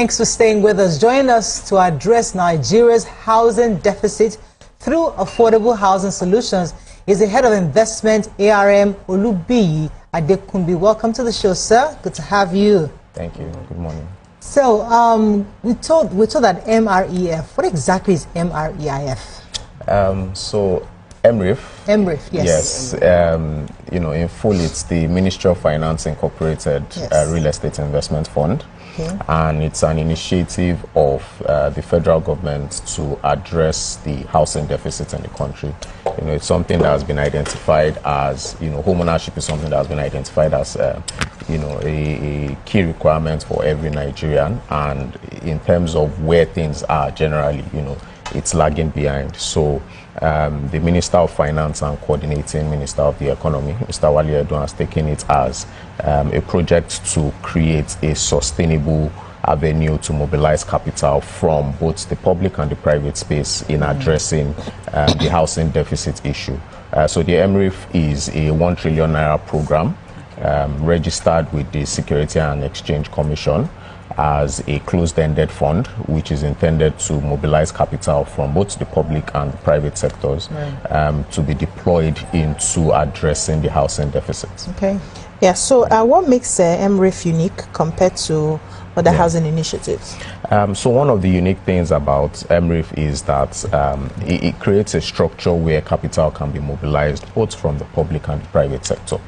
Thanks for staying with us. Join us to address Nigeria's housing deficit through affordable housing solutions is the head of investment, ARM Olubiyi Adekunbi. Welcome to the show, sir. Good to have you. Thank you. Good morning. So, we told that MREF. What exactly is MREIF? So MREIF. MREIF, yes. Yes. In full, it's the Ministry of Finance Incorporated Real Estate Investment Fund. Okay. And it's an initiative of the federal government to address the housing deficit in the country. It's something that has been identified as, homeownership is something that has been identified as, a key requirement for every Nigerian. And in terms of where things are generally, it's lagging behind. So the Minister of Finance and Coordinating Minister of the Economy, Mr. Wale Edun, has taken it as a project to create a sustainable avenue to mobilize capital from both the public and the private space in addressing the housing deficit issue. So the MREIF is a 1 trillion naira program registered with the Security and Exchange Commission as a closed-ended fund, which is intended to mobilize capital from both the public and the private sectors to be deployed into addressing the housing deficit. Okay. Yeah, so what makes MREIF unique compared to other housing initiatives? So one of the unique things about MREIF is that it creates a structure where capital can be mobilized both from the public and the private sector.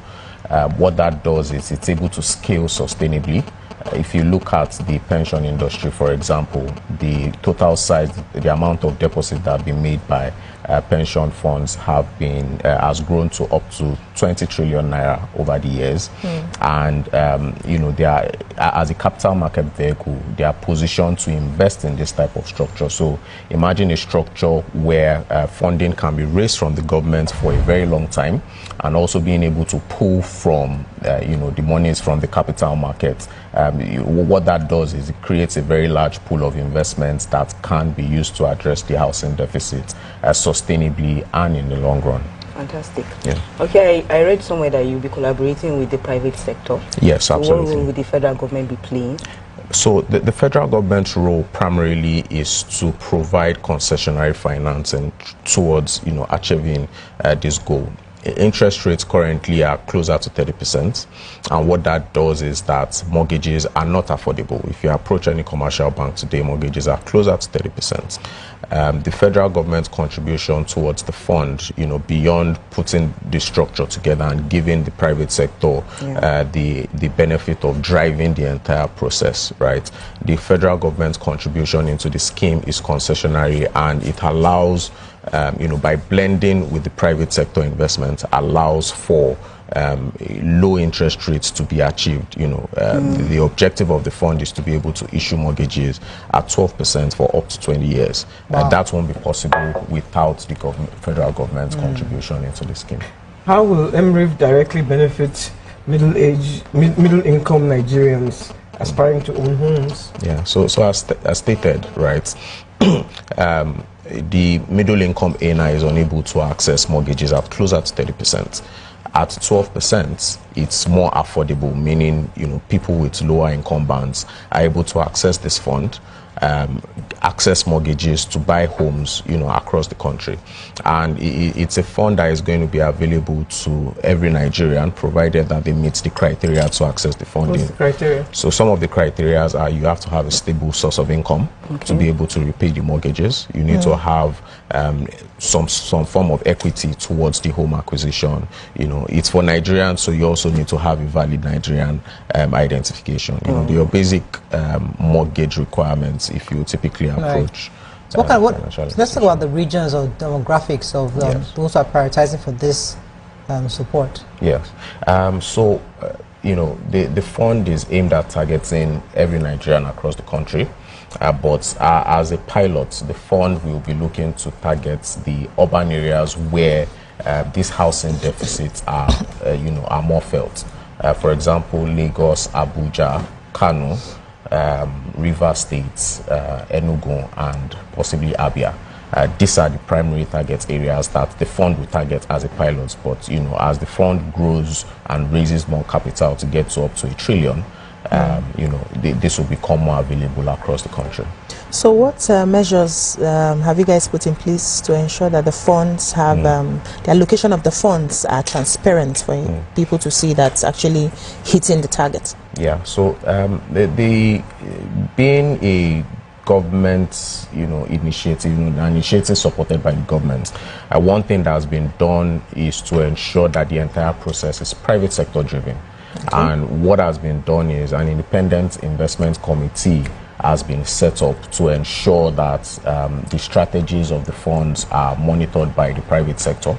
What that does is it's able to scale sustainably. If you look at the pension industry, for example, the total size, the amount of deposits that have been made by pension funds has grown to up to 20 trillion naira over the years. And, they are, as a capital market vehicle, they are positioned to invest in this type of structure. So imagine a structure where funding can be raised from the government for a very long time, and also being able to pull from, the monies from the capital market. What that does is it creates a very large pool of investments that can be used to address the housing deficit sustainably and in the long run. Fantastic. Yeah. Okay, I read somewhere that you'll be collaborating with the private sector. Yes, so absolutely. what role will the federal government be playing? So the federal government's role primarily is to provide concessionary financing towards, achieving this goal. Interest rates currently are closer to 30%, and what that does is that mortgages are not affordable. If you approach any commercial bank today, mortgages are closer to 30%. The federal government's contribution towards the fund, beyond putting the structure together and giving the private sector the benefit of driving the entire process, right? The federal government's contribution into the scheme is concessionary, and it allows by blending with the private sector investment, allows for low interest rates to be achieved. The objective of the fund is to be able to issue mortgages at 12% for up to 20 years. Wow. That won't be possible without the federal government's contribution into the scheme. How will MREIF directly benefit middle-income Nigerians aspiring to own homes? Yeah, so as stated, right, the middle-income earner is unable to access mortgages at closer to 30%. At 12%, it's more affordable, meaning people with lower income bands are able to access this fund, access mortgages to buy homes, across the country. And it's a fund that is going to be available to every Nigerian, provided that they meet the criteria to access the funding. What's the criteria? So some of the criteria are you have to have a stable source of income to be able to repay the mortgages. You need to have some form of equity towards the home acquisition. It's for Nigerians, so you also need to have a valid Nigerian identification. Your basic mortgage requirements if you typically approach. Let's talk about the regions or demographics of those who are prioritizing for this support. Yes. The fund is aimed at targeting every Nigerian across the country. But as a pilot, the fund will be looking to target the urban areas where these housing deficits are more felt. For example, Lagos, Abuja, Kano, Rivers State, Enugu, and possibly Abia. These are the primary target areas that the fund will target as a pilot. But as the fund grows and raises more capital to get to up to 1 trillion, you know, this will become more available across the country. So what measures have you guys put in place to ensure that the funds have, the allocation of the funds are transparent for people to see that's actually hitting the target? Yeah, so being a government, you know, initiative, an initiative supported by the government, one thing that has been done is to ensure that the entire process is private sector driven. Okay. And what has been done is an independent investment committee has been set up to ensure that the strategies of the funds are monitored by the private sector,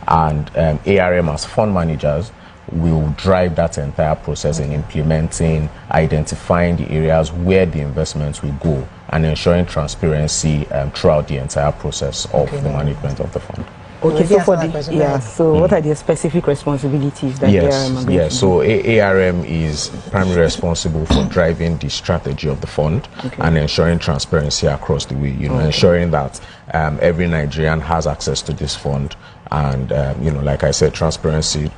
and ARM as fund managers will drive that entire process in implementing, identifying the areas where the investments will go, and ensuring transparency throughout the entire process of the management of the fund. Okay, so for the, what are the specific responsibilities that ARM are going to do? So ARM is primarily responsible for driving the strategy of the fund and ensuring transparency across the way, you know, ensuring that every Nigerian has access to this fund, and you know, like I said, transparency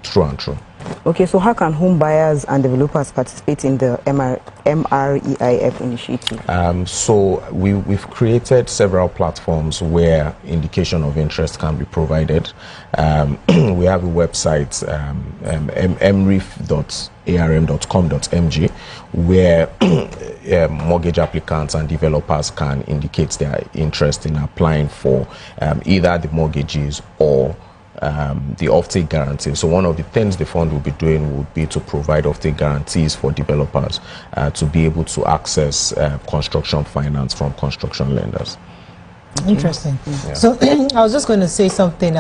through and through. Okay, so how can home buyers and developers participate in the MREIF initiative? So we've created several platforms where indication of interest can be provided. We have a website, mreif.arm.com.mg, where mortgage applicants and developers can indicate their interest in applying for either the mortgages or the offtake guarantee. So one of the things the fund will be doing would be to provide offtake guarantees for developers to be able to access construction finance from construction lenders. Interesting. Yeah. So I was just going to say something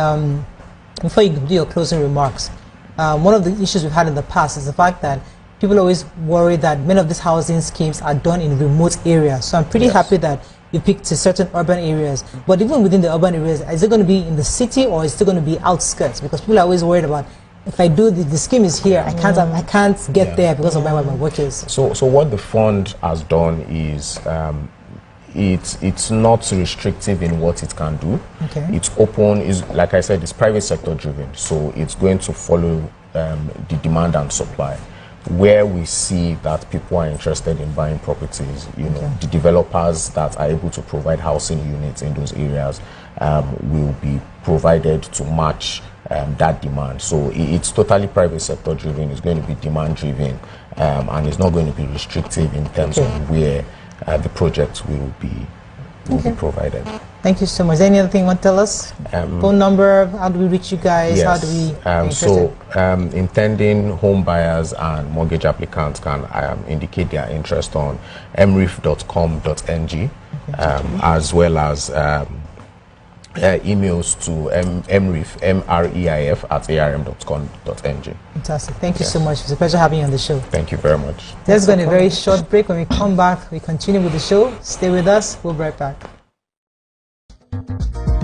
before you do your closing remarks. One of the issues we've had in the past is the fact that people always worry that many of these housing schemes are done in remote areas. So I'm pretty happy that you picked certain urban areas, but even within the urban areas, is it going to be in the city or is it going to be outskirts? Because people are always worried about, if I do the scheme is here, I can't get there because of where my work is. So what the fund has done is it's not restrictive in what it can do. Okay. It's open, is like I said, it's private sector driven, so it's going to follow the demand and supply. Where we see that people are interested in buying properties, you know, the developers that are able to provide housing units in those areas will be provided to match that demand. So it's totally private sector driven, it's going to be demand driven, and it's not going to be restrictive in terms of where the project will be provided. Thank you so much. Any other thing you want to tell us? Phone number, how do we reach you guys? Yes. How do we intending home buyers and mortgage applicants can indicate their interest on mreif.com.ng, as well as emails to mreif@arm.com.ng. Fantastic. Thank you so much. It's a pleasure having you on the show. Thank you very much. There's going to be a very short break. When we come back, we continue with the show. Stay with us. We'll be right back.